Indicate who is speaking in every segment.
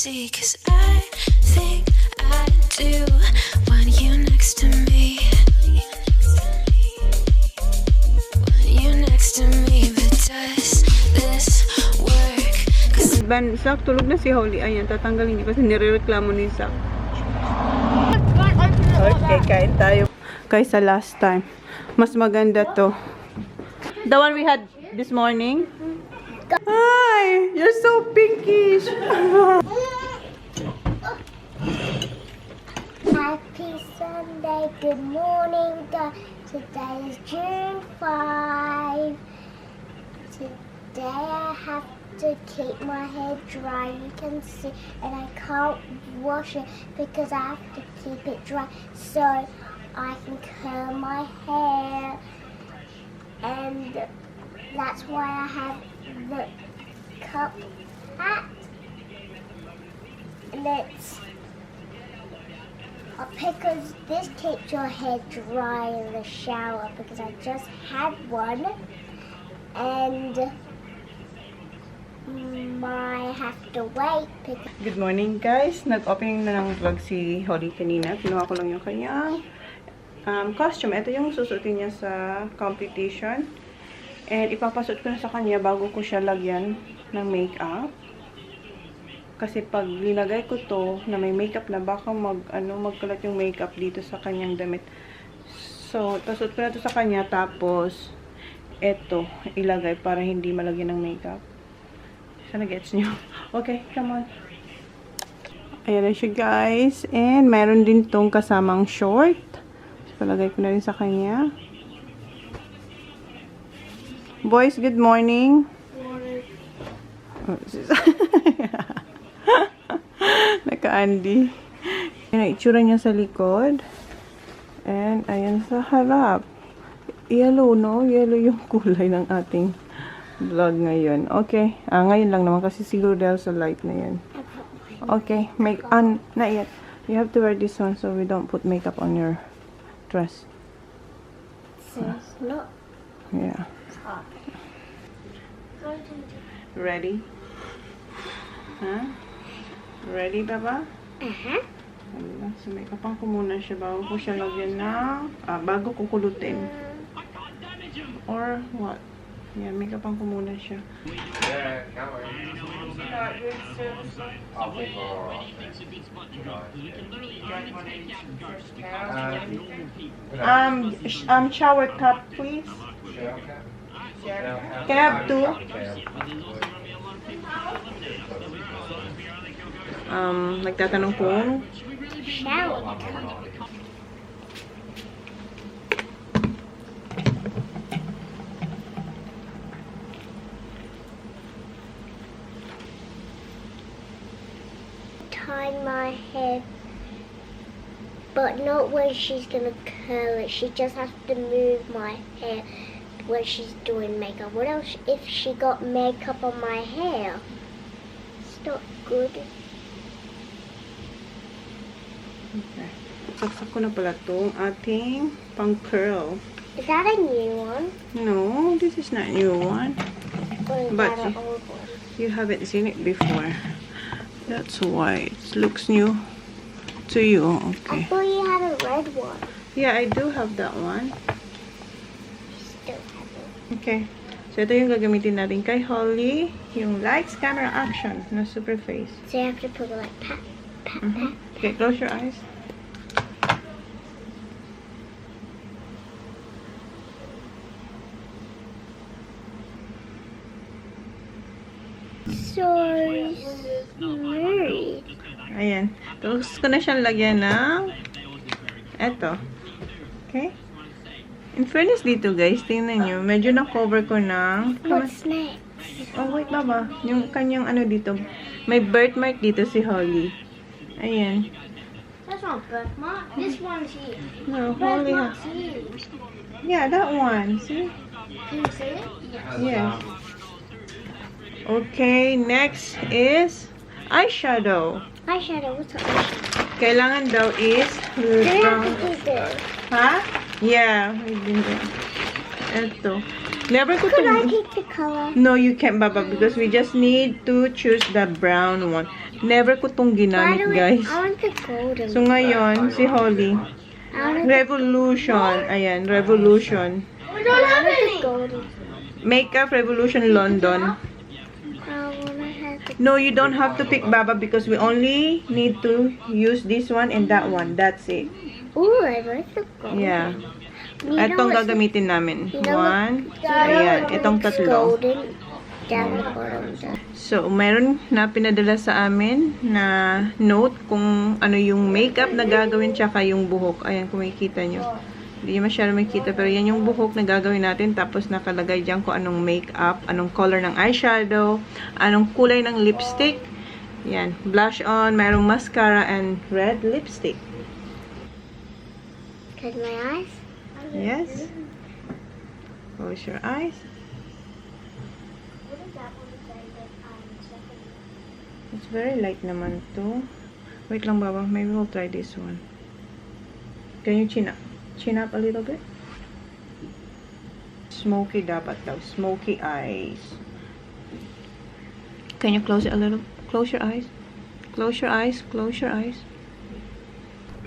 Speaker 1: see, 'cause I think I do want you next to me. Want you next to me, but does this work? 'Cause
Speaker 2: Sak, tulog na si Holly. Ayan, tatanggalin niya kasi nire-reklamo ni Sak. Okay, kain tayo. Kaysa last time. Mas maganda to. The one we had this morning. Hi! You're so pinkish!
Speaker 3: Happy Sunday, good morning. Today is June 5. Today I have to keep my hair dry, you can see, and I can't wash it because I have to keep it dry so I can curl my hair, and that's why I have the cup hat, and it's because this keeps your hair dry in the shower because I just had one, and I have to wait.
Speaker 2: Good morning guys. Nag-opening na ng vlog si Holly kanina. Kinuha ko lang yung kanyang costume. Ito yung susutin niya sa competition. And ipapasot ko na sa kanya bago ko siya lagyan ng makeup. Kasi pag linagay ko to na may makeup na, baka magkalat yung makeup dito sa kanyang damit. So, pasot ko na to sa kanya. Tapos, eto, ilagay para hindi malagyan ng makeup. Sana gets nyo. Okay, come on. Ayan na siya guys. And mayroon din tong kasamang short. So, palagay ko na rin sa kanya. Boys, good morning. Oh, Naka-Andy. Ayan ang itsura niya sa likod. And ayan sa harap. Yellow, no? Yellow yung kulay ng ating vlog ngayon. Okay. Ngayon lang naman kasi siguro dahil sa light na yan. Okay. Not yet. You have to wear this one so we don't put makeup on your dress.
Speaker 3: It's not
Speaker 2: Yeah.
Speaker 3: hot.
Speaker 2: Ready? Huh? Ready, Baba? So, make-upan ko muna siya bago ko siya lagyan na, bago ko kulutin. Or what? Yeah, make-upan ko muna siya. Shower cup, please. Can I have 2? Nagtatanong kung
Speaker 3: Shower cup. Tie my hair, but not when she's gonna curl it. She just has to move my hair when she's doing makeup. What else if she got makeup on my hair? It's not good.
Speaker 2: okay. Saksak ko na pala itong ating pang curl.
Speaker 3: Is that a new one?
Speaker 2: No, this is not a new one.
Speaker 3: Or is
Speaker 2: But
Speaker 3: that an old one?
Speaker 2: You haven't seen it before. That's why it looks new to you.
Speaker 3: I
Speaker 2: Okay.
Speaker 3: thought you had a red one.
Speaker 2: Yeah, I do have that one.
Speaker 3: Still have it.
Speaker 2: Okay. So, ito yung gagamitin natin kay Holly. Yung lights, camera, action na super face.
Speaker 3: So you have to put it like pat, pat, pat.
Speaker 2: Okay, close your eyes.
Speaker 3: Sorry.
Speaker 2: Ayan. Tapos ko na siyang lagyan ng eto. Okay? In fairness dito guys, tingnan nyo. Medyo na-cover ko ng
Speaker 3: What's next?
Speaker 2: oh, wait, Baba. Yung kanyang ano dito. May birthmark dito si Holly. Ayan.
Speaker 3: That's not birthmark. This one's here.
Speaker 2: No, Holly ha.
Speaker 3: Birthmark's here.
Speaker 2: Yeah, that one. See?
Speaker 3: Can you see it?
Speaker 2: Yes. Okay, next is eyeshadow.
Speaker 3: Eyeshadow. What's an eyeshadow?
Speaker 2: Kailangan daw is
Speaker 3: Do you have to do this?
Speaker 2: ha? Yeah, we did it. Ito. Never ko
Speaker 3: Could I
Speaker 2: to...
Speaker 3: pick the color?
Speaker 2: No, you can't, Baba, because we just need to choose the brown one. Never ko tong ginamit, guys.
Speaker 3: I want the golden.
Speaker 2: So, ngayon, si Holly. Revolution. Ayan, Revolution.
Speaker 3: I want the golden.
Speaker 2: Makeup Revolution London.
Speaker 3: I want to have the.
Speaker 2: No, you don't have to pick, Baba, because we only need to use this one and that one. That's it.
Speaker 3: Ooh, I like the golden.
Speaker 2: Yeah.
Speaker 3: You know
Speaker 2: Itong
Speaker 3: what's-
Speaker 2: gagamitin namin.
Speaker 3: you know
Speaker 2: One.
Speaker 3: you know
Speaker 2: Ayan,
Speaker 3: what
Speaker 2: itong
Speaker 3: makes
Speaker 2: tatlo.
Speaker 3: Golden down the bottom.
Speaker 2: So, meron na pinadala sa amin na note kung ano yung makeup na gagawin tsaka yung buhok. Ayan, kung makikita nyo. Hindi nyo masyado makikita, pero yan yung buhok na gagawin natin. Tapos nakalagay dyan kung anong makeup, anong color ng eyeshadow, anong kulay ng lipstick. Yan, blush on, mayroong mascara and red lipstick.
Speaker 3: Close my eyes.
Speaker 2: Yes. Close your eyes. It's very light naman to. Wait lang, Baba. Maybe we'll try this one. Can you chin up? Chin up a little bit? Smoky dapat daw. Smoky eyes. Can you close it a little? Close your eyes. Close your eyes. Close your eyes.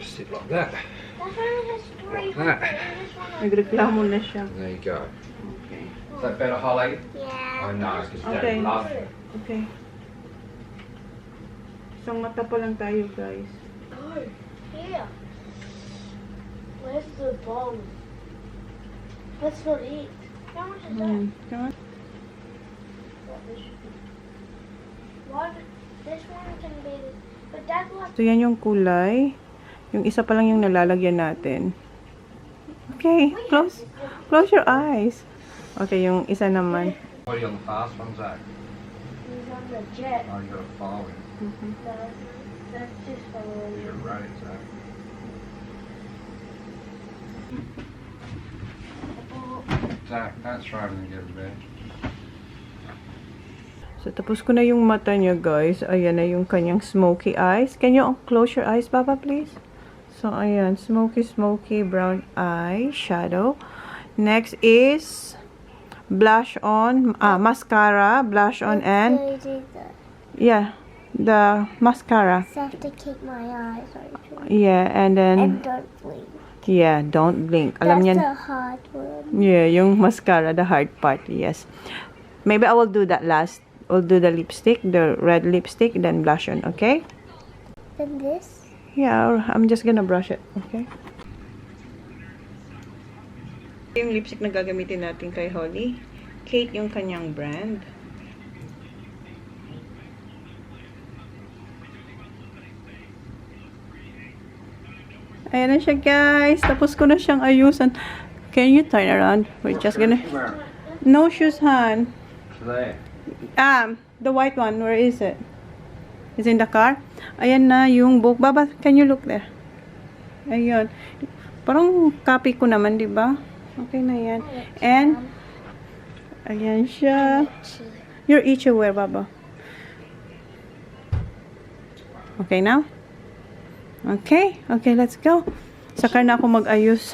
Speaker 4: Sit like that.
Speaker 3: That's what I was story.
Speaker 4: Like that.
Speaker 2: Nagreklamo na siya.
Speaker 4: There you go.
Speaker 2: Okay.
Speaker 4: Is that better, Holly?
Speaker 3: Yeah.
Speaker 4: I know, because
Speaker 2: Okay.
Speaker 4: Dad loves it.
Speaker 2: Okay. Isang mata pa lang tayo, guys.
Speaker 3: Oh, here. Where's the bone? Let's not eat. How much is that?
Speaker 2: Ayan. Come on.
Speaker 3: What? This one can be. But that one.
Speaker 2: So, yan yung kulay. Yung isa pa lang yung nalalagyan natin. Okay, close your eyes. Okay, yung isa naman.
Speaker 4: What are you on the fast one, Zach?
Speaker 3: He's on the jet.
Speaker 4: Oh, you got to follow him.
Speaker 3: That's just following.
Speaker 4: You're right, Zach. Zach, don't throw him and get to bed.
Speaker 2: So, tapos ko na yung mata niya, guys. Ayan na yung kanyang smoky eyes. Can you close your eyes, Papa, please? So, ayan. Smoky brown eye shadow. Next is blush on, mascara, blush on, and yeah, the mascara.
Speaker 3: I have to keep my eyes open.
Speaker 2: Yeah, and then
Speaker 3: And don't blink.
Speaker 2: yeah, don't blink. Alam
Speaker 3: That's
Speaker 2: niyan.
Speaker 3: the hard one.
Speaker 2: Yeah, yung mascara, the hard part, yes. Maybe I will do that last. We'll do the lipstick, the red lipstick, then blush on, okay?
Speaker 3: Then this.
Speaker 2: Yeah, I'm just gonna brush it, okay? Yung lipstick na gagamitin natin kay Holly. Kate yung kanyang brand. Ayan na siya, guys. Tapos ko na siyang ayusan. Can you turn around? We're just gonna... No shoes, Han.
Speaker 4: There.
Speaker 2: The white one, where is it? Is in the car? Ayan na yung book. Baba, can you look there? Ayun. Parang copy ko naman, di ba? Okay na yan. And, ayan siya. Your itchy wear, Baba. Okay now? Okay. Okay, let's go. Saka na ako mag-ayos.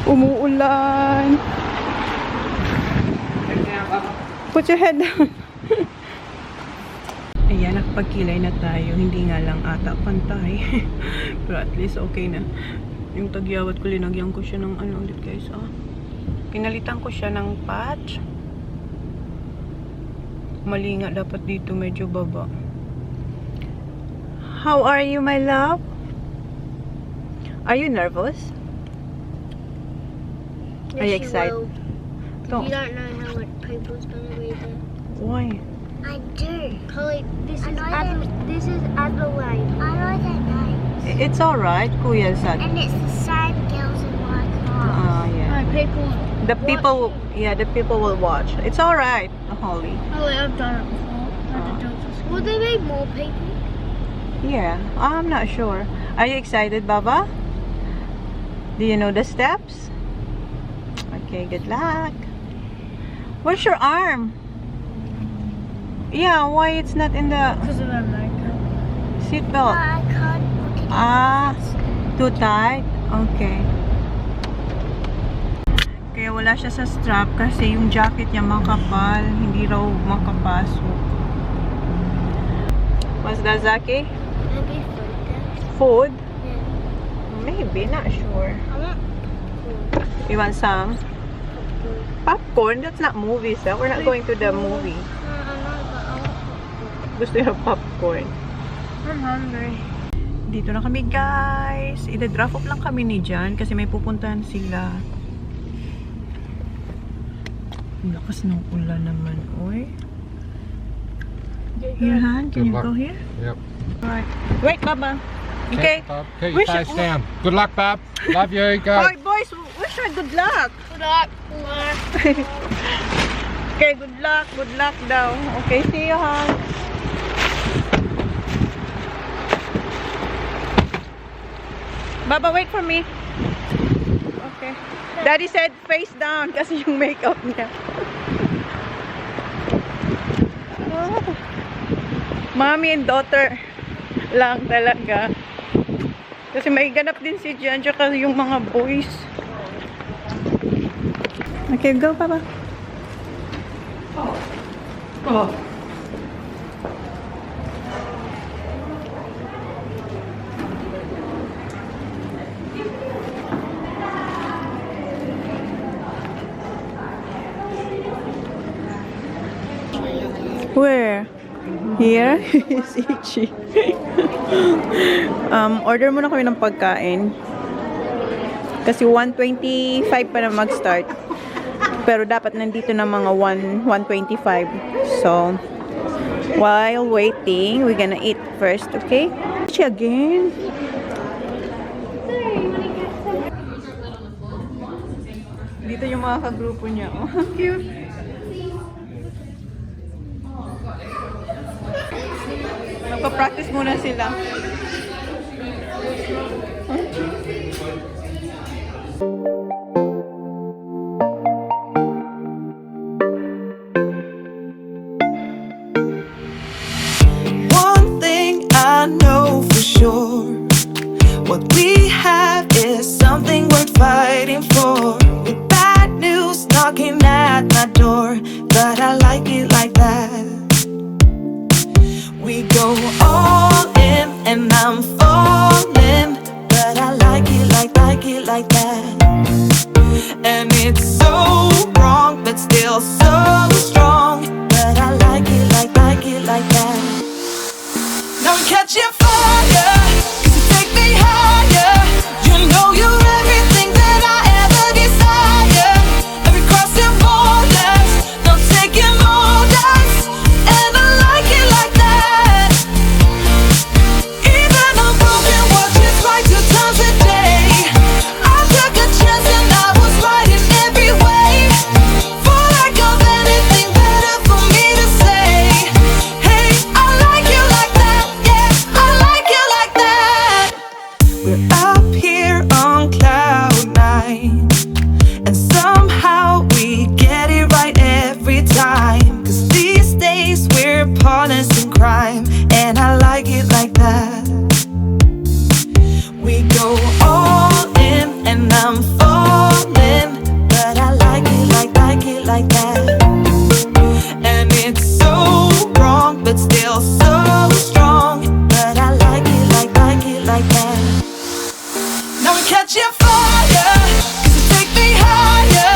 Speaker 2: Umuulan. Put your head down. Ayan, nakapagkilay na tayo. Hindi nga lang ata pantay. Pero at least okay na. Yung tagyawat ko, linagyan ko siya ng ano ulit, guys. Pinalitan ko siya ng patch. Mali nga dapat dito, medyo baba. How are you, my love? Are you nervous? Are you excited? Don't.
Speaker 3: You don't know how much people's gonna be there.
Speaker 2: Why?
Speaker 3: I do. Chloe, this is Adelaide. I know that name.
Speaker 2: It's alright, Kuya said.
Speaker 3: And it's the same girls in my class.
Speaker 2: Yeah.
Speaker 3: People.
Speaker 2: The people, yeah, the people will watch. It's alright, Holly.
Speaker 3: I've done it before. Will there be more people?
Speaker 2: Yeah, I'm not sure. Are you excited, Baba? Do you know the steps? Okay, good luck. Where's your arm? Yeah, why it's not in the
Speaker 3: Because of the makeup.
Speaker 2: seatbelt?
Speaker 3: I can't look at
Speaker 2: Too tight? Okay. Kaya kaya wala siya sa strap kasi yung jacket niya makapal, hindi raw makapasok. What's that, Zaki?
Speaker 3: Maybe
Speaker 2: Food?
Speaker 3: food.
Speaker 2: Maybe, not sure.
Speaker 3: I want
Speaker 2: You want some? Popcorn? That's not movies. We're not going to the movie. Gusto niya popcorn.
Speaker 3: I'm hungry.
Speaker 2: Dito na kami, guys. Ida-drop off lang kami ni Jan kasi may pupuntahan sila. Lakas ng ulan naman, oy. Here, Han? Can you go here?
Speaker 4: Yep.
Speaker 2: Alright. Wait, Baba. Okay.
Speaker 4: Bob. Keep
Speaker 2: We
Speaker 4: your face
Speaker 2: should-
Speaker 4: down. Good luck, Bob. Love you. Go.
Speaker 2: Alright, boys. Wish her good luck.
Speaker 3: Good luck.
Speaker 2: Okay, good luck. Good luck daw. Okay, see you, Han. Baba, wait for me. Okay. Daddy said face down kasi yung makeup niya. Mommy and daughter lang talaga. Kasi may ganap din si Jan tsaka yung mga boys. Okay, go, Papa. Oh. Where? Here? It's itchy. Order muna kami ng pagkain. Kasi 1:25 pa na mag-start. Pero dapat nandito na mga 1:25. So, while waiting, we're gonna eat first, okay? Itchy again. Dito yung mga kagrupo niya. Oh, cute. Magpa-practice muna sila.
Speaker 5: One thing I know for sure, what we have is something worth fighting for. With bad news knocking at my door, but I like it like that. We go all in and I'm falling, but I like it like that. And it's so wrong, but still so strong, but I like it like that. Now I'm catching fire, 'cause you take me higher. You know you're everything that I ever desire. Every crossing borders, now taking orders, and I like it like that. Even I'm broken, watch it right 2 times a day. I took a chance and I was right in every way. For lack of anything better for me to say, hey, I like you like that, yeah, I like you like that. We're up here on cloud 9, and somehow we get it right every time. 'Cause these days we're partners in crime, and I like it like that. We go all in and I'm falling, but I like it like that. And it's so wrong, but still so strong, but I like it like that. Now we're catching fire, 'cause you take me higher.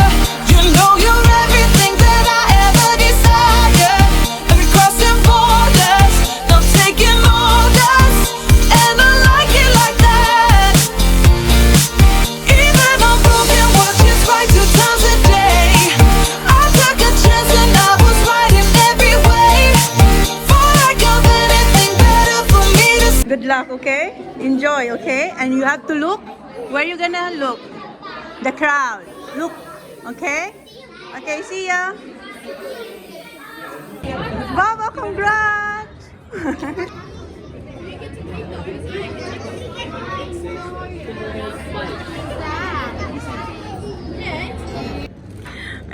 Speaker 5: You know you're everything that I ever desire. Every crossing borders, now taking orders, and I like it like that. Even I'm broken, watch it right 2 times a day. I took a chance and I was right in every way. For lack of anything better for me to say.
Speaker 2: Good luck, okay? Enjoy, okay? And you have to look. Where you gonna look? The crowd. Look, okay? Okay, see ya. Baba, congrats!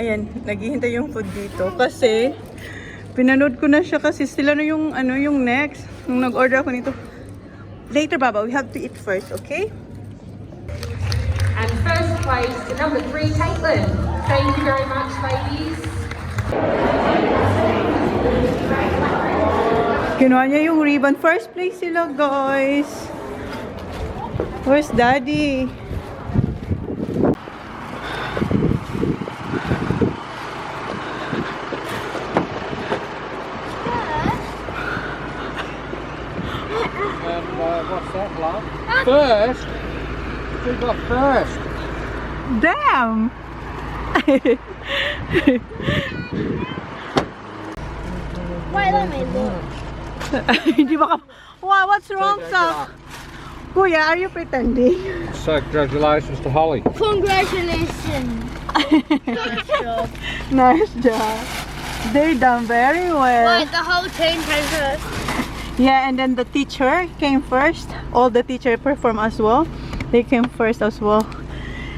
Speaker 2: Ayan, naghihintay yung food dito kasi pinanood ko na siya kasi sila na yung yung next nung nag-order ako nito. Later, Baba, we have to eat first, okay?
Speaker 6: And first place to number 3, Caitlin. Thank you very much, ladies.
Speaker 2: Kinuha niya yung ribbon. First place sila, guys. Where's Daddy?
Speaker 4: What's that, love? First? We got first.
Speaker 2: Damn!
Speaker 3: Why let me look?
Speaker 2: Hindi ba ka... Wow, what's wrong, sa... Kuya, are you pretending?
Speaker 4: So, congratulations to Holly.
Speaker 3: Congratulations. Nice job.
Speaker 2: Nice job. They done very well.
Speaker 3: Wait, the whole team has us.
Speaker 2: Yeah, and then the teacher came first. All the teacher performed as well. They came first as well.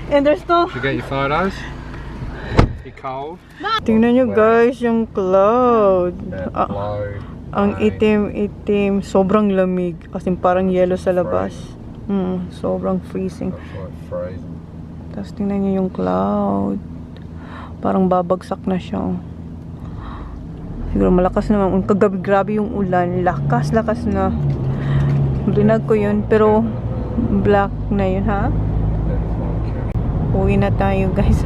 Speaker 2: And there's no...
Speaker 4: Did you get your photos? You cold?
Speaker 2: Tingnan nyo guys, yung cloud. Ang itim-itim. Sobrang lamig. As in parang yellow sa labas. Sobrang freezing. Tapos tingnan nyo yung cloud. Parang babagsak na siya. Siguro malakas naman. Kagabi-grabe yung ulan. Lakas na. Binag ko yun. Pero black na yun, ha? Uwi na tayo, guys.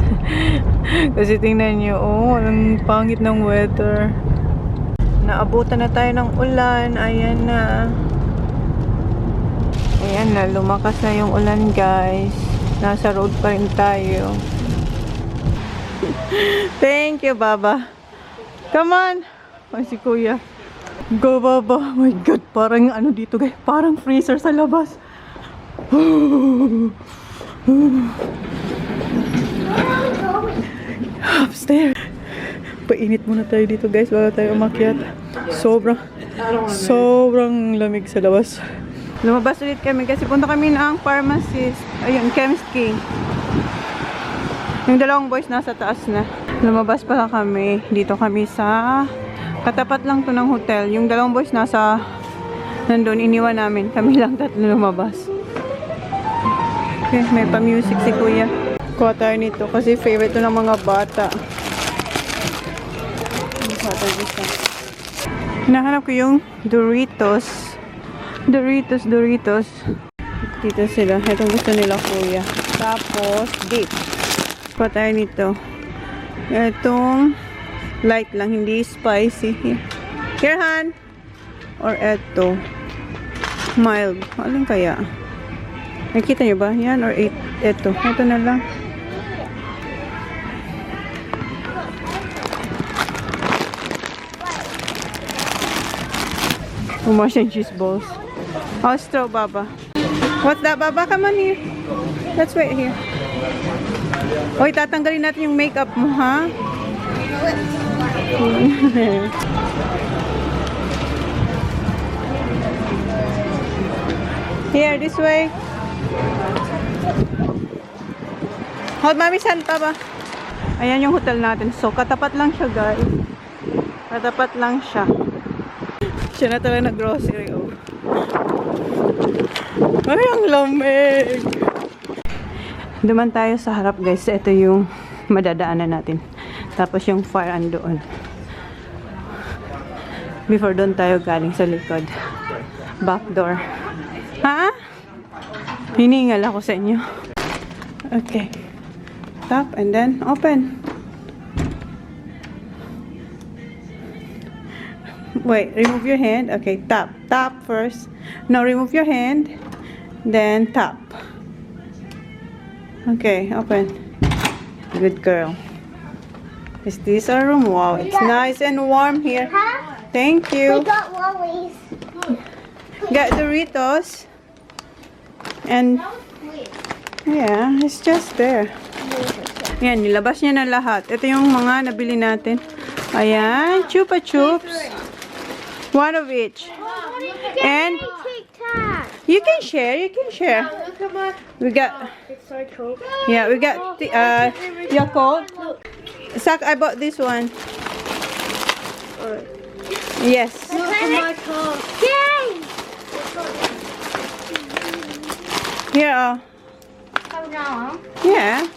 Speaker 2: Kasi tingnan nyo, ang pangit ng weather. Naabutan na tayo ng ulan. Ayan na. Ayan na. Lumakas na yung ulan, guys. Nasa road pa rin tayo. Thank you, Baba. Come on. Ay, si Kuya. Go, Baba. Oh my God. Parang ano dito, guys. Parang freezer sa labas. Upstairs. Painit muna tayo dito, guys, bago tayo umakyat. Sobrang lamig sa labas. Lumabas ulit kami kasi punta kami ng pharmacist. Ayun, chemistry. Yung dalawang boys nasa taas na. Lumabas pala kami. Dito kami sa katapat lang to ng hotel. Yung dalawang boys nasa nandun, iniwan namin. Kami lang tatlo lumabas. Okay, may pa-music si Kuya. Kuha tayo nito kasi favorite to ng mga bata. Hinahanap ko yung Doritos. Doritos. Dito sila. Itong gusto nila, Kuya. Tapos, dip. Kuha tayo nito. Itong light lang, hindi spicy. Here, Han. Or eto. Mild. Alin kaya? Nakita nyo ba? Yan or eto. Ito na lang. Umash and juice balls. Oh, straw, Baba. What's that, Baba? Come on here. Let's wait here. Oy, tatanggalin natin yung makeup mo, ha? Here, this way. Hold Mommy's hand, Baba. Ayan yung hotel natin. So, katapat lang siya, guys. Katapat lang siya. Siya na talaga nag-grocery, oh. Ay, ang lamig! Duman tayo sa harap, guys. Ito yung madadaanan natin. Tapos yung fire andoon. Before doon tayo galing sa likod. Back door. Ha? Hiningal ako sa inyo. Okay. Tap and then open. Wait, remove your hand. Okay, tap. Tap first. Now remove your hand. Then tap. Okay, open. Good girl. Is this our room? Wow, it's nice and warm here. Thank you.
Speaker 3: We got lollies.
Speaker 2: Got Doritos. And yeah, it's just there. Yan, nilabas niya na lahat. Ito yung mga nabili natin. Ayan, Chupa Chups. One of each. And you can share, We got, yeah, we got the, Yakult. Sak, I bought this one. Yes. Here, yeah.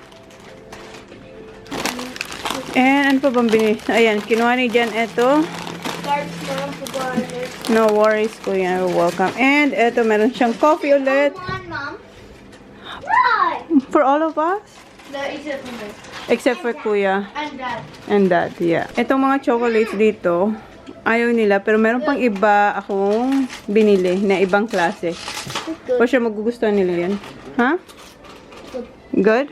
Speaker 2: And ano pa bang binili? Ayan, kinuha ni Jan ito. No worries, kuya. You're welcome. And ito, meron siyang coffee ulit.
Speaker 3: Come on, Mom.
Speaker 2: For all of us?
Speaker 6: No, except for me.
Speaker 2: Except for kuya.
Speaker 6: And Dad.
Speaker 2: And that, yeah. Itong mga chocolates dito, ayaw nila. Pero meron pang iba akong binili na ibang klase. For sure, magugustuhan nila yan. Huh? Good?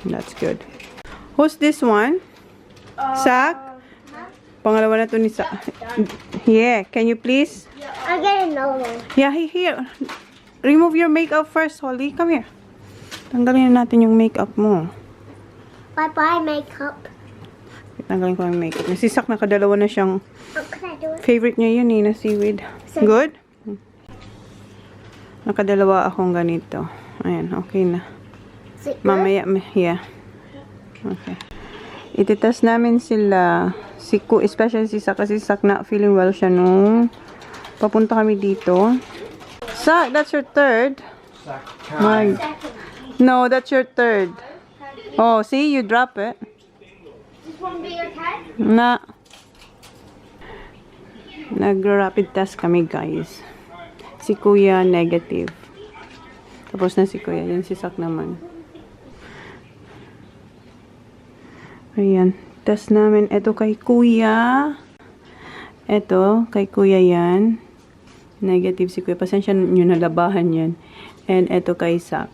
Speaker 2: That's good. Who's this one? Sak? Pangalawa na to ni Sak. Yeah, can you please?
Speaker 3: I get another one.
Speaker 2: Yeah, here. Remove your makeup first, Holly. Come here. Tanggalin na natin yung makeup mo.
Speaker 3: Bye-bye, makeup.
Speaker 2: Tanggalin ko yung makeup. Si Sak nakadalawa na siyang
Speaker 3: Oh, can I do it?
Speaker 2: favorite niya yun na seaweed. Good? Nakadalawa akong ganito. Ayan, okay na.
Speaker 3: Is it good?
Speaker 2: Mamaya, yeah. Okay. Ititest namin sila, especially si Sak, kasi Sak na feeling well siya nung papunta kami dito. Sak, that's your third. My, no, that's your third. Oh, see, you drop it.
Speaker 3: This one be okay?
Speaker 2: Na. Nag-rapid test kami, guys. Si Kuya, negative. Tapos na si Kuya. Yan si Sak naman. Ayan. Test namin. Ito kay Kuya. Ito, kay Kuya yan. Negative si Kuya. Pasensya nyo, nalabahan yan. And ito kay Sak.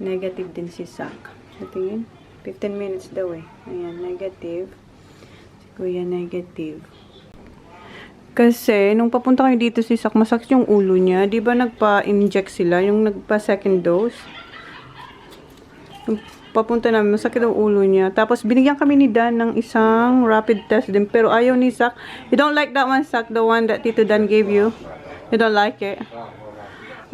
Speaker 2: Negative din si Sak. Tingin. 15 minutes daw eh. Ayan, negative. Si Kuya, negative. Kasi, nung papunta kayo dito si Sak, masakit yung ulo niya. Di ba nagpa-inject sila? Yung nagpa-second dose? Nung papunta namin, masakit ang ulo niya. Tapos, binigyan kami ni Dan ng isang rapid test din. Pero ayaw ni Sak. You don't like that one, Sak? The one that Tito Dan gave you? You don't like it?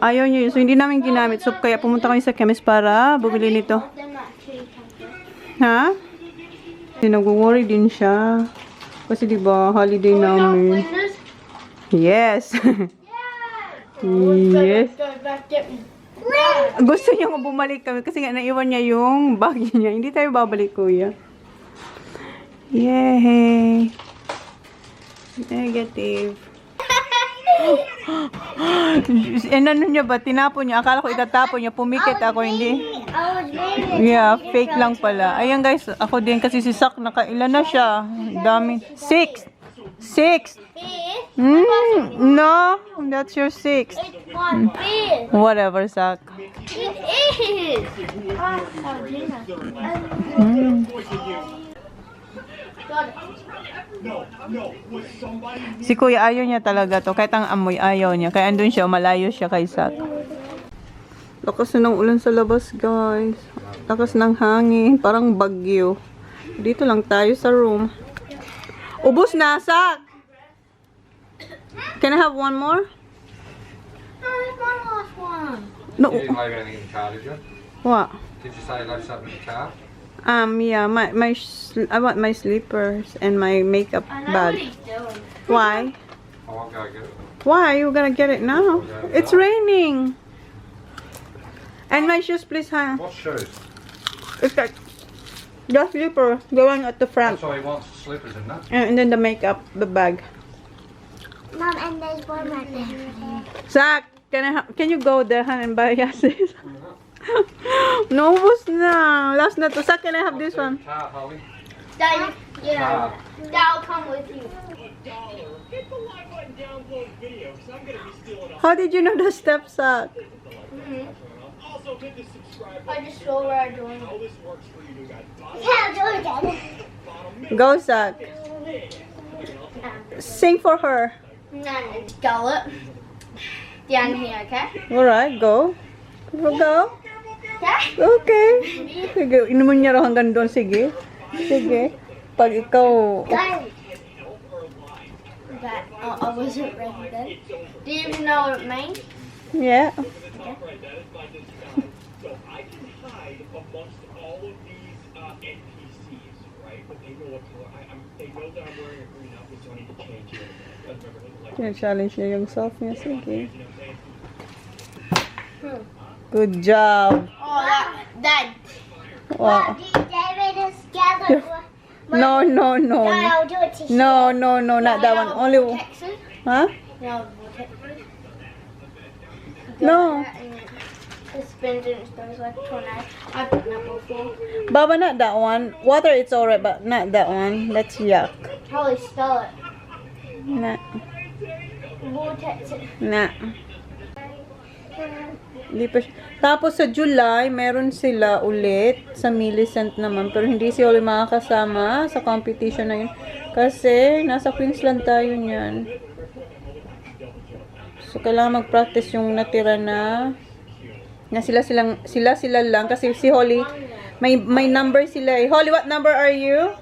Speaker 2: Ayaw niya yun. So, hindi namin ginamit. So, kaya pumunta kami sa chemist para bumili nito. Ha? Nag-worry din siya. Kasi diba, holiday namin. Yes. Yes. Gusto niya nga bumalik kami kasi nga naiwan niya yung bag niya. Hindi tayo babalik, Kuya. Yay. Negative. And ano niya ba? Tinapon niya. Akala ko itatapon niya. Pumikit ako, hindi. Yeah, fake lang pala. Ayan guys, ako din kasi si Sak, nakailan na siya. Dami. 6. 6. No, that's your 6. Whatever, Sak.
Speaker 3: It is.
Speaker 2: Si Kuya ayaw niya talaga to. Kahit ang amoy ayaw niya. Kaya andun siya, malayo siya kay Sak. Lakas na ng ulan sa labas, guys. Lakas ng hangin. Parang bagyo. Dito lang tayo sa room. Ubus na, Sak! Can I have one more?
Speaker 3: There's one last one.
Speaker 2: No.
Speaker 4: You didn't leave anything in the car, did you?
Speaker 2: What?
Speaker 4: Did you say you left something in the car?
Speaker 2: Yeah, I want my slippers and my makeup
Speaker 6: I know what
Speaker 2: bag.
Speaker 6: he's doing.
Speaker 2: Why?
Speaker 4: Oh, I'll go get it.
Speaker 2: Why? You gonna get it now? It's raining. And my shoes, please, huh?
Speaker 4: What shoes?
Speaker 2: It's like the slipper, the one at the front.
Speaker 4: That's all he wants, slippers and that.
Speaker 2: And then the makeup, the bag.
Speaker 3: Mom, and there's one right there.
Speaker 2: Zach, can you go there huh, and buy us this? No, ubos na. Last na to. Zach, can I have this one?
Speaker 4: Car, Holly.
Speaker 6: Dad, you know,
Speaker 4: Car.
Speaker 6: Dad'll come with you.
Speaker 2: How did you know the steps, Zach?
Speaker 6: I just saw where I'm doing.
Speaker 3: Yeah, do it again.
Speaker 2: Go, Zach. Sing for her.
Speaker 6: None, gullet. Down here, okay?
Speaker 2: Alright, go. Go.
Speaker 6: Okay?
Speaker 2: Okay. Sige, inuman niya raw hanggang doon. Sige. Sige. Pag ikaw...
Speaker 3: Done.
Speaker 6: But I wasn't ready then. Do you even know what it means?
Speaker 2: Yeah. Challenge niya yung self niya. Sige. Good job.
Speaker 6: Oh, that.
Speaker 2: Wow.
Speaker 3: David is gathered.
Speaker 2: No, no, no.
Speaker 3: Dad, I'll do it to you.
Speaker 2: No, no, no, not that one. Only,
Speaker 6: Texas.
Speaker 2: huh?
Speaker 6: No, Texas.
Speaker 2: No.
Speaker 6: It spins and stuff like Chona. I've done that before.
Speaker 2: Baba, not that one. Water, it's alright, but not that one. That's yuck.
Speaker 6: Holly stole it.
Speaker 2: Nah,
Speaker 6: Vortex it.
Speaker 2: nah. Hindi pa Tapos sa July, meron sila ulit sa Millicent naman. Pero hindi si Oli makakasama sa competition na yun. Kasi nasa Queensland tayo niyan. So, kailangan mag-practice yung natira na sila lang. Kasi si Holly, may number sila eh. Holly, what number are you?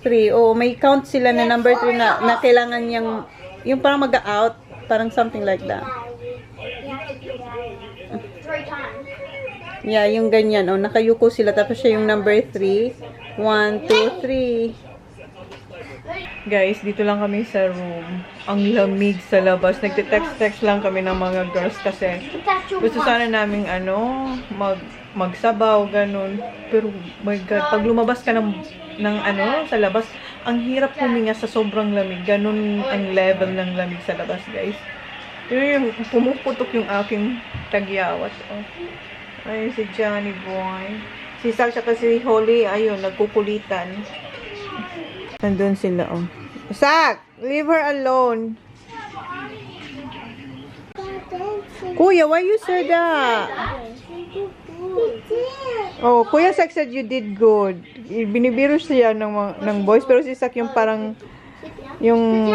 Speaker 2: 3. Oh, may count sila na number 3 na kailangan niyang, yung parang mag-out. Parang something like that.
Speaker 6: 3 times.
Speaker 2: Yeah, yung ganyan. Oh, nakayuko sila. Tapos siya yung number 3. 1, 2, 3. Guys, dito lang kami sa room. Ang lamig sa labas. Nagte-text lang kami ng mga girls kasi gusto sana naming magsabaw, ganun. Pero, my God, pag lumabas ka ng sa labas, ang hirap huminga sa sobrang lamig. Ganun ang level ng lamig sa labas, guys. Yung pumuputok yung aking tagyawat. Oh. Ay, si Johnny boy. Si Sal siya kasi Holly, ayun, nagkukulitan. Nandun sila, oh. Sak! Leave her alone. Kuya, why you said that? Oh, Kuya Sak said you did good. Binibiro siya ng boys, pero si Sak yung parang yung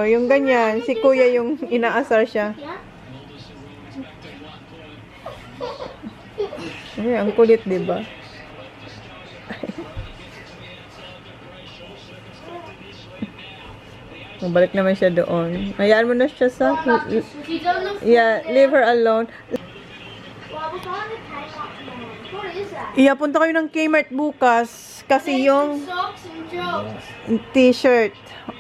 Speaker 2: yung ganyan. Si Kuya yung inaasar siya. Ay, ang kulit, diba? Balik naman siya doon. Hayaan mo na siya sa... Yeah, leave her alone. Iya, punta kayo ng Kmart bukas. Kasi yung t-shirt.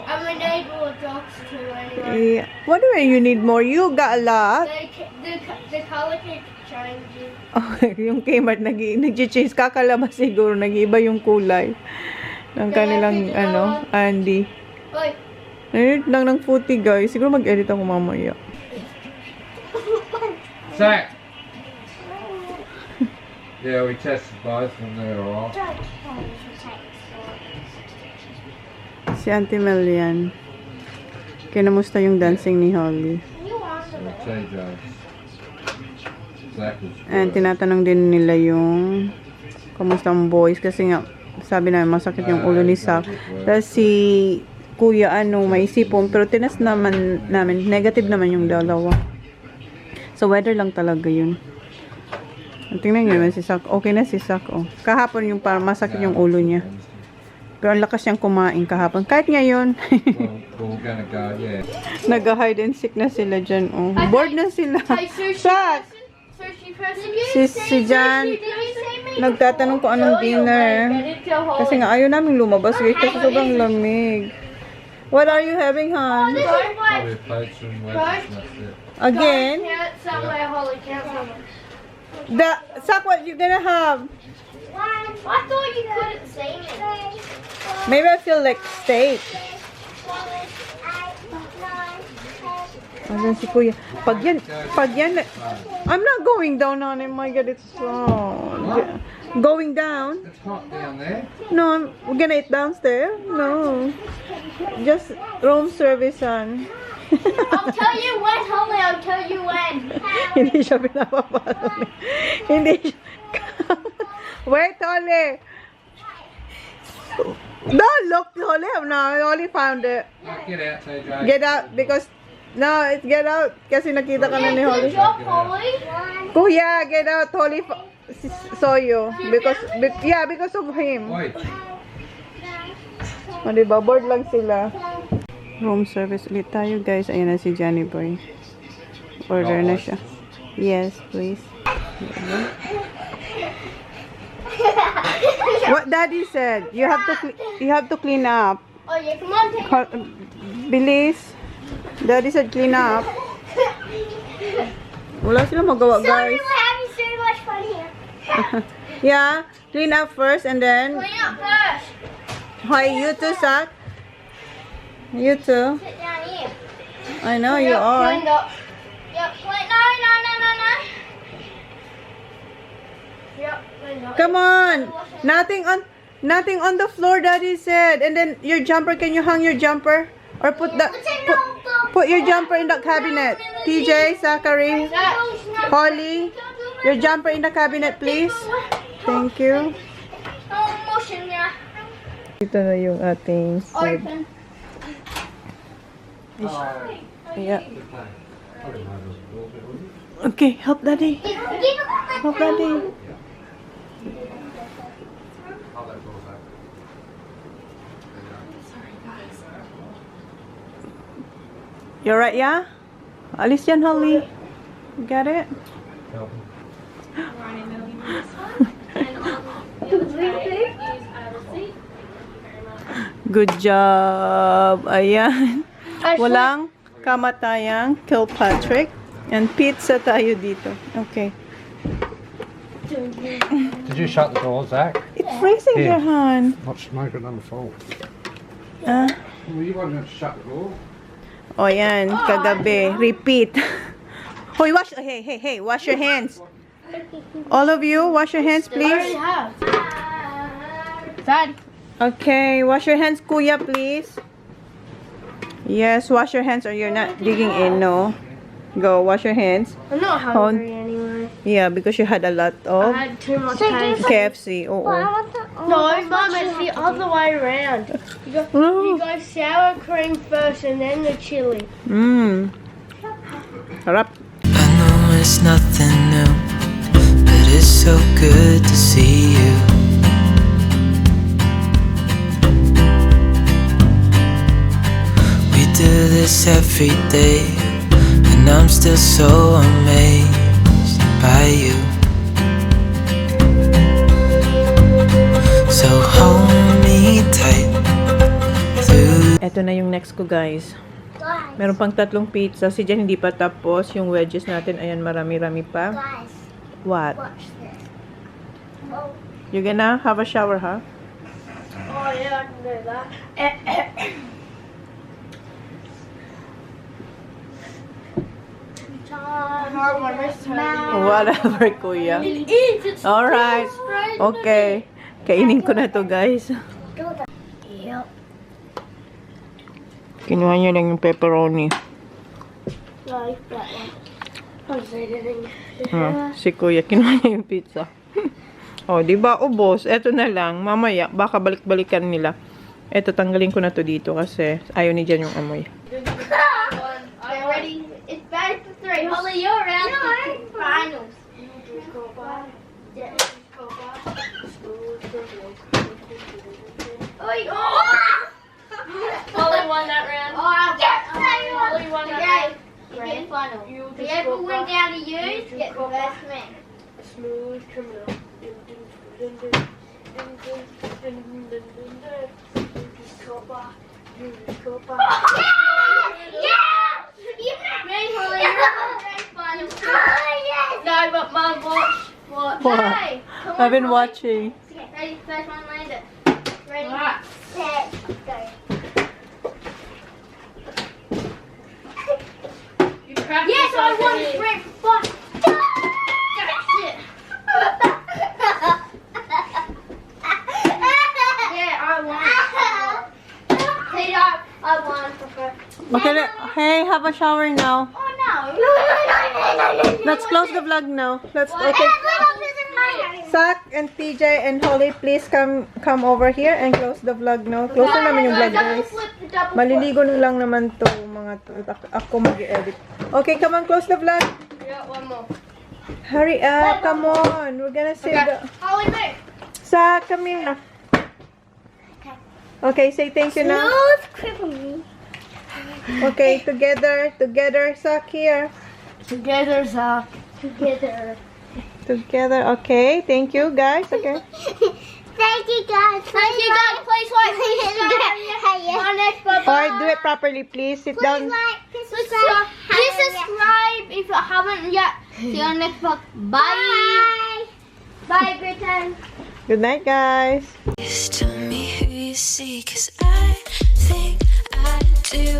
Speaker 6: I'm a neighbor of dogs too anyway.
Speaker 2: Yeah. What do you need more? You got a lot.
Speaker 6: The color keeps changing.
Speaker 2: Oh, yung Kmart nag-change. Kakalabas siguro. Nag-iba yung kulay ng kanilang, Andy.
Speaker 6: Oy.
Speaker 2: Edit lang ng footy, guys. Siguro mag-edit ako mamaya.
Speaker 4: Zach! Yeah, we tested both and they're alright.
Speaker 2: Si Auntie Mel yan. Kinamusta yung dancing ni Holly. And tinatanong din nila yung kamusta ang boys. Kasi nga, sabi namin masakit yung ulo ni Sak. Tapos si Kuya, may sipon. Pero tinas naman namin, negative naman yung dalawa. So, weather lang talaga yun. Tingnan nyo naman si Sak. Okay na si Sak, oh. Kahapon yung parang masakit yung ulo niya. Pero ang lakas niyang kumain kahapon. Kahit ngayon. Nag-hide and seek na sila dyan, oh. Bored na sila. Sak! Si Jan, nagtatanong ko anong dinner. Kasi nga, ayaw namin lumabas. Kasi sobrang lamig. What are you having, hon? Again? Sak, what you gonna have?
Speaker 6: I thought you couldn't say it.
Speaker 2: Maybe I feel like steak. Ayan si Kuya. Pag yan, I'm not going down on him. My God, it's going down.
Speaker 4: It's hot down there.
Speaker 2: No, we're gonna eat downstairs. No, just room service on.
Speaker 6: I'll tell you when, Holly. I'll tell you when.
Speaker 2: Hindi siya pinapapalo. Hindi siya. Wait, Holly. Don't look, Holly. No, I only found it.
Speaker 4: Get out, TJ.
Speaker 2: Get out because no, it's get out kasi nakita ka na ni Holly.
Speaker 6: Good job, Holly.
Speaker 2: Kuya, get out. Holly saw you because of him.
Speaker 4: Oi.
Speaker 2: O, diba? Bored lang sila. Room service ulit tayo, guys. Ayan na si Johnny Boy. Order na siya. Yes, please. What Daddy said? You have to clean up.
Speaker 6: Oh yeah, come on, take it.
Speaker 2: Bilis. Daddy said clean up. Wala sila magawa,
Speaker 3: Sorry,
Speaker 2: guys.
Speaker 3: we're having so much fun here.
Speaker 2: Yeah. Clean up first and then...
Speaker 6: Clean up first.
Speaker 2: Hi, you too, Sak. You too.
Speaker 6: Sit down here.
Speaker 2: I know you are.
Speaker 6: Cleaned up. Yep, clean. No. Yep, cleaned up.
Speaker 2: Come on. Nothing on the floor, Daddy said. And then your jumper, can you hang your jumper? Or put your jumper in the cabinet. TJ, Zachary, Holly, your jumper in the cabinet, please. Thank you.
Speaker 6: Motion niya.
Speaker 2: Ito na yung ating food.
Speaker 6: Open.
Speaker 2: Yeah. Okay, help Daddy. Help Daddy. You're right, yeah? Alis yan, Holly. You got it? Good job. Ayan. Walang kamatayang Kilpatrick. And pizza tayo dito. Okay.
Speaker 4: Did you shut the door, Zach?
Speaker 2: It's freezing,
Speaker 4: Here.
Speaker 2: Johan.
Speaker 4: What's smoking on the floor?
Speaker 2: Ah.
Speaker 4: Well, you wanted to shut the door.
Speaker 2: O yan, kagabi. Repeat. Hoy, wash, hey, wash your hands. All of you, wash your hands, please.
Speaker 6: Dad.
Speaker 2: Okay, wash your hands, Kuya, please. Yes, wash your hands or you're not digging in, no. Go, wash your hands.
Speaker 6: I'm not hungry anyway.
Speaker 2: Yeah, because you had a lot
Speaker 6: I
Speaker 2: of
Speaker 6: had too much
Speaker 2: KFC. Oo.
Speaker 6: No, Mom, it's the other way around. You go sour cream first and then the chili.
Speaker 2: Mmm. Harap.
Speaker 5: I know it's nothing new, but it's so good to see you. We do this every day, and I'm still so amazed by you. So hold me tight through.
Speaker 2: Ito na yung next ko, guys. Meron pang 3 pizza. Si Jen hindi pa tapos. Yung wedges natin, ayan, marami-rami pa.
Speaker 3: Guys,
Speaker 2: What?
Speaker 3: watch this. Oh.
Speaker 2: You gonna have a shower, huh?
Speaker 6: Oh yeah, I can do that.
Speaker 2: Whatever, Kuya.
Speaker 6: It is. It's
Speaker 2: Alright. Okay. Kainin ko na to, guys.
Speaker 3: Yep.
Speaker 2: Kinuha niya lang yung pepperoni.
Speaker 6: like that one. How's it?
Speaker 2: Si Kuya, kinuha niya yung pizza. Oh, di ba ubos? Eto na lang. Mamaya, baka balik-balikan nila. Eto, tanggalin ko na to dito kasi ayaw ni Jan yung amoy.
Speaker 6: Are you ready? It's back to 3. Holly, you're around the finals. Holly won that round. Holly won that round. Grand final. Whoever went down to use, get the best man. Smooth criminal. No, but Mum, watch.
Speaker 2: What?
Speaker 6: Hey, come on,
Speaker 2: I've been
Speaker 6: Holly.
Speaker 2: watching.
Speaker 6: Ready, first one, land it. Ready, set, go. Yes, I won the red fuck. That's it. Yeah, I won. See, I won for first.
Speaker 2: Okay, hey, have a shower now.
Speaker 6: Oh no.
Speaker 2: Let's close the vlog now. Let's, okay. Sak and TJ and Holly, please come over here and close the vlog now. Close na naman yung vlog, guys. Maliligo na lang naman to, mga to. Ako mag-edit. Okay, come on, close the vlog.
Speaker 6: Yeah, one more.
Speaker 2: Hurry up, come on. We're gonna save the...
Speaker 6: Holly, move.
Speaker 2: Sak, come here. Okay, say thank you now. Okay, together, Sak here.
Speaker 6: Together, Zach. Together.
Speaker 2: Together, okay. Thank you, guys. Okay.
Speaker 3: Thank you guys.
Speaker 6: Thank you guys. Please like, please share. My next bye-bye.
Speaker 2: Alright, do it properly, please. Sit down.
Speaker 3: Please
Speaker 6: subscribe if you haven't yet. See you on next vlog. Bye. Bye, Britain.
Speaker 2: Good night, guys.
Speaker 1: Just tell me who you see, 'cause I think I do.